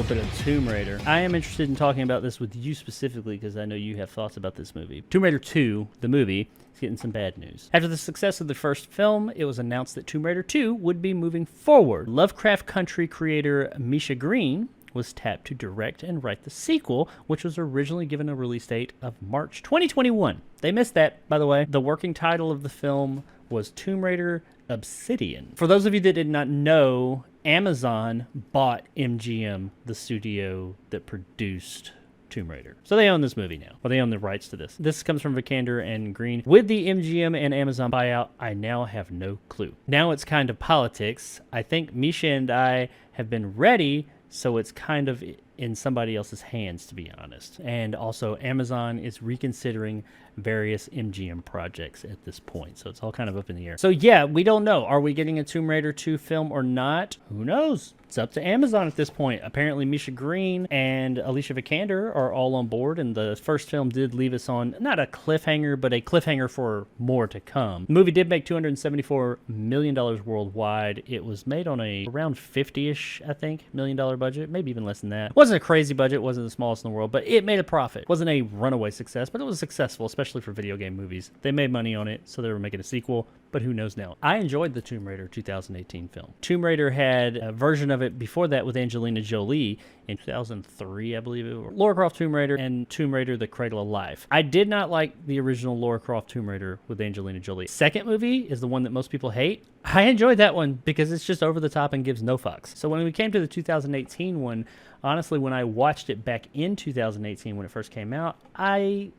bit of Tomb Raider. I am interested in talking about this with you specifically because I know you have thoughts about this movie. Tomb Raider 2, the movie, is getting some bad news. After the success of the first film, it was announced that Tomb Raider 2 would be moving forward. Lovecraft Country creator Misha Green was tapped to direct and write the sequel, which was originally given a release date of March 2021. They missed that, by the way. The working title of the film was Tomb Raider Obsidian. For those of you that did not know, Amazon bought MGM, the studio that produced Tomb Raider. So they own this movie now. Well, they own the rights to this. This comes from Vikander and Green. With the MGM and Amazon buyout, I now have no clue. Now it's kind of politics. I think Misha and I have been ready, so it's kind of in somebody else's hands, to be honest. And also, Amazon is reconsidering various MGM projects at this point. So it's all kind of up in the air. So yeah, we don't know. Are we getting a Tomb Raider 2 film or not? Who knows? It's up to Amazon at this point. Apparently, Misha Green and Alicia Vikander are all on board, and the first film did leave us on, not a cliffhanger, but a cliffhanger for more to come. The movie did make $274 million worldwide. It was made on around 50-ish, I think, $1 million budget, maybe even less than that. Wasn't a crazy budget, wasn't the smallest in the world, but it made a profit. Wasn't a runaway success, but it was successful, especially for video game movies. They made money on it, so they were making a sequel, but who knows now. I enjoyed the Tomb Raider 2018 film. Tomb Raider had a version of it before that with Angelina Jolie in 2003, I believe it was. Lara Croft Tomb Raider and Tomb Raider The Cradle of Life. I did not like the original Lara Croft Tomb Raider with Angelina Jolie. Second movie is the one that most people hate. I enjoyed that one because it's just over the top and gives no fucks. So when we came to the 2018 one, honestly, when I watched it back in 2018 when it first came out, I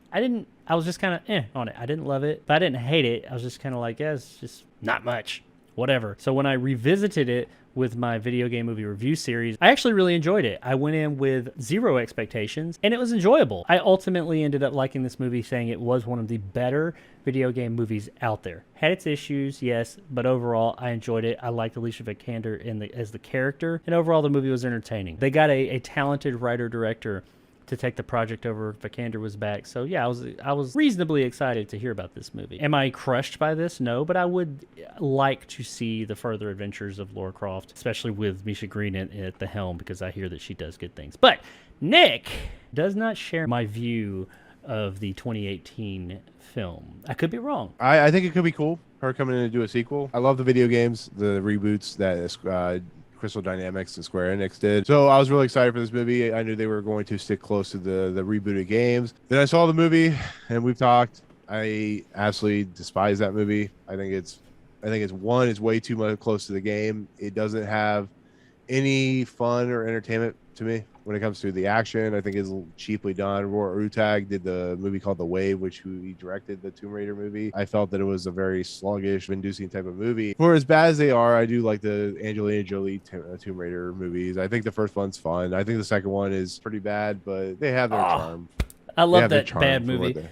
was just kind of on it. I didn't love it, but I didn't hate it. I was just kind of like, yeah, it's just not much, whatever. So when I revisited it with my video game movie review series, I actually really enjoyed it. I went in with zero expectations, and it was enjoyable. I ultimately ended up liking this movie, saying it was one of the better video game movies out there. Had its issues, yes, but overall, I enjoyed it. I liked Alicia Vikander as the character, and overall, the movie was entertaining. They got a talented writer-director to take the project over. Vikander was back. So yeah, I was reasonably excited to hear about this movie. Am I crushed by this? No, but I would like to see the further adventures of Lara Croft, especially with Misha Green at the helm, because I hear that she does good things. But Nick does not share my view of the 2018 film. I could be wrong. I think it could be cool, her coming in to do a sequel. I love the video games, the reboots that Crystal Dynamics and Square Enix did. So I was really excited for this movie. I knew they were going to stick close to the rebooted games. Then I saw the movie, and we've talked. I absolutely despise that movie. I think it's one, it's way too much close to the game. It doesn't have any fun or entertainment to me when it comes to the action. I think it's cheaply done. Roar Utag did the movie called The Wave, he directed the Tomb Raider movie. I felt that it was a very sluggish, inducing type of movie. For as bad as they are, I do like the Angelina Jolie Tomb Raider movies. I think the first one's fun. I think the second one is pretty bad, but they have their charm. I love that bad movie.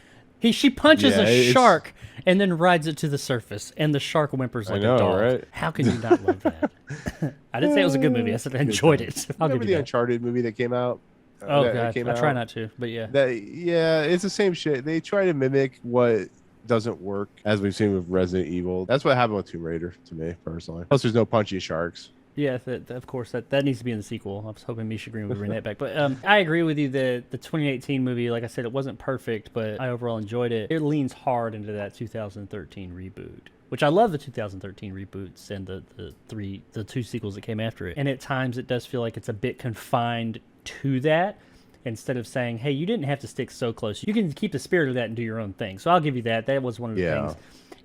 She punches a shark and then rides it to the surface, and the shark whimpers like a dog. Right? How can you not love that? I didn't say it was a good movie. I said I enjoyed it. Remember the Uncharted movie that came out? Oh, God. I try not to, but yeah. It's the same shit. They try to mimic what doesn't work, as we've seen with Resident Evil. That's what happened with Tomb Raider to me, personally. Plus, there's no punchy sharks. Yeah, of course, that needs to be in the sequel. I was hoping Misha Green would bring that back. But I agree with you that the 2018 movie, like I said, it wasn't perfect, but I overall enjoyed it. It leans hard into that 2013 reboot, which I love the 2013 reboots and the two sequels that came after it. And at times it does feel like it's a bit confined to that, instead of saying, hey, you didn't have to stick so close. You can keep the spirit of that and do your own thing. So I'll give you that. That was one of the things.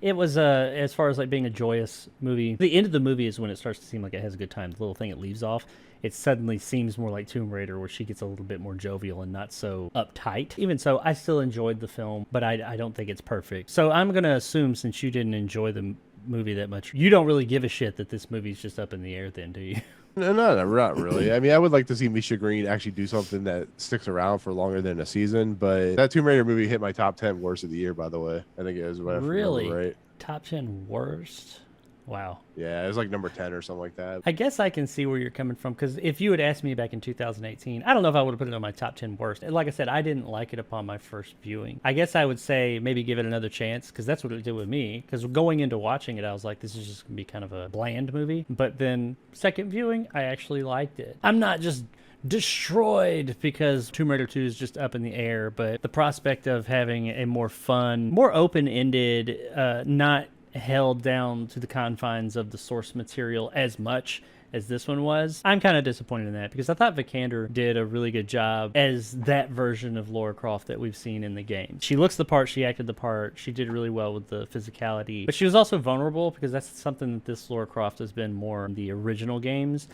It was, as far as like being a joyous movie, the end of the movie is when it starts to seem like it has a good time. The little thing it leaves off, it suddenly seems more like Tomb Raider, where she gets a little bit more jovial and not so uptight. Even so, I still enjoyed the film, but I don't think it's perfect. So I'm going to assume, since you didn't enjoy the movie that much, you don't really give a shit that this movie's just up in the air then, do you? No, not really. I mean, I would like to see Misha Green actually do something that sticks around for longer than a season, but that Tomb Raider movie hit my top 10 worst of the year, by the way. I think it was. Really? Right? Top 10 worst? Wow. Yeah, it was like number 10 or something like that. I guess I can see where you're coming from, because if you had asked me back in 2018, I don't know if I would have put it on my top 10 worst. Like I said, I didn't like it upon my first viewing. I guess I would say maybe give it another chance, because that's what it did with me. Because going into watching it, I was like, this is just going to be kind of a bland movie. But then second viewing, I actually liked it. I'm not just destroyed because Tomb Raider 2 is just up in the air. But the prospect of having a more fun, more open-ended, not held down to the confines of the source material as much as this one was, I'm kind of disappointed in that, because I thought Vikander did a really good job as that version of Lara Croft that we've seen in the game. She looks the part, she acted the part, she did really well with the physicality, but she was also vulnerable, because that's something that this Lara Croft has been more in the original games,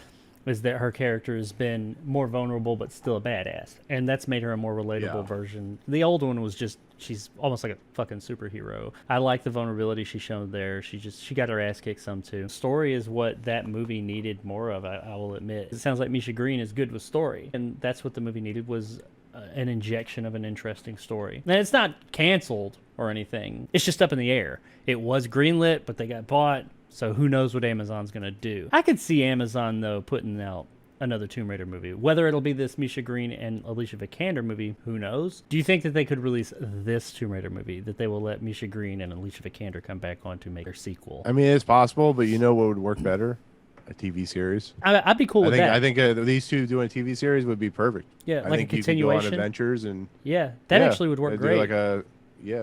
is that her character has been more vulnerable but still a badass, and that's made her a more relatable version. The old one was just, she's almost like a fucking superhero. I like the vulnerability she showed there. She got her ass kicked some too. Story is what that movie needed more of, I will admit. It sounds like Misha Green is good with story, and that's what the movie needed, was an injection of an interesting story. And it's not canceled or anything. It's just up in the air. It was greenlit, but they got bought. So who knows what Amazon's going to do. I could see Amazon, though, putting out another Tomb Raider movie. Whether it'll be this Misha Green and Alicia Vikander movie, who knows? Do you think that they could release this Tomb Raider movie, that they will let Misha Green and Alicia Vikander come back on to make their sequel? I mean, it's possible, but you know what would work better? A TV series. I'd be cool with that. I think these two doing a TV series would be perfect. Yeah, I like think a continuation. You could go on adventures and... Yeah, that actually would work great.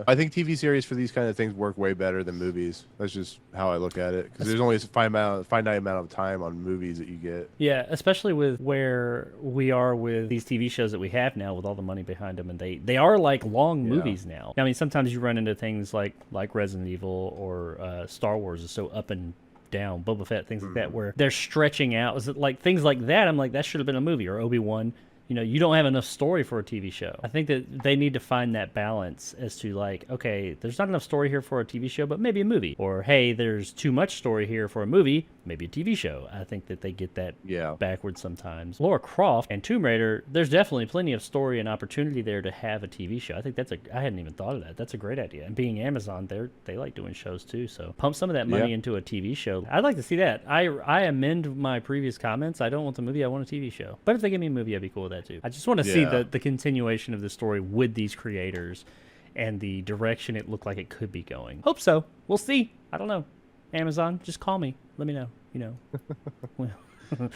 I think TV series for these kind of things work way better than movies. That's just how I look at it. Because there's only a finite amount of time on movies that you get. Yeah, especially with where we are with these TV shows that we have now, with all the money behind them, and they are like long movies now. I mean, sometimes you run into things like Resident Evil or Star Wars is so up and down, Boba Fett, things like that, where they're stretching out. Is it like things like that? I'm like, that should have been a movie, or Obi-Wan. You know, you don't have enough story for a TV show. I think that they need to find that balance as to like, okay, there's not enough story here for a TV show, but maybe a movie. Or, hey, there's too much story here for a movie, maybe a TV show. I think that they get that backwards sometimes. Lara Croft and Tomb Raider, there's definitely plenty of story and opportunity there to have a TV show. I think I hadn't even thought of that. That's a great idea. And being Amazon, they like doing shows too. So pump some of that money into a TV show. I'd like to see that. I amend my previous comments. I don't want the movie, I want a TV show. But if they give me a movie, I'd be cool with that too. I just want to see the continuation of the story with these creators and the direction it looked like it could be going. Hope so. We'll see. I don't know. Amazon, just call me. Let me know. You know.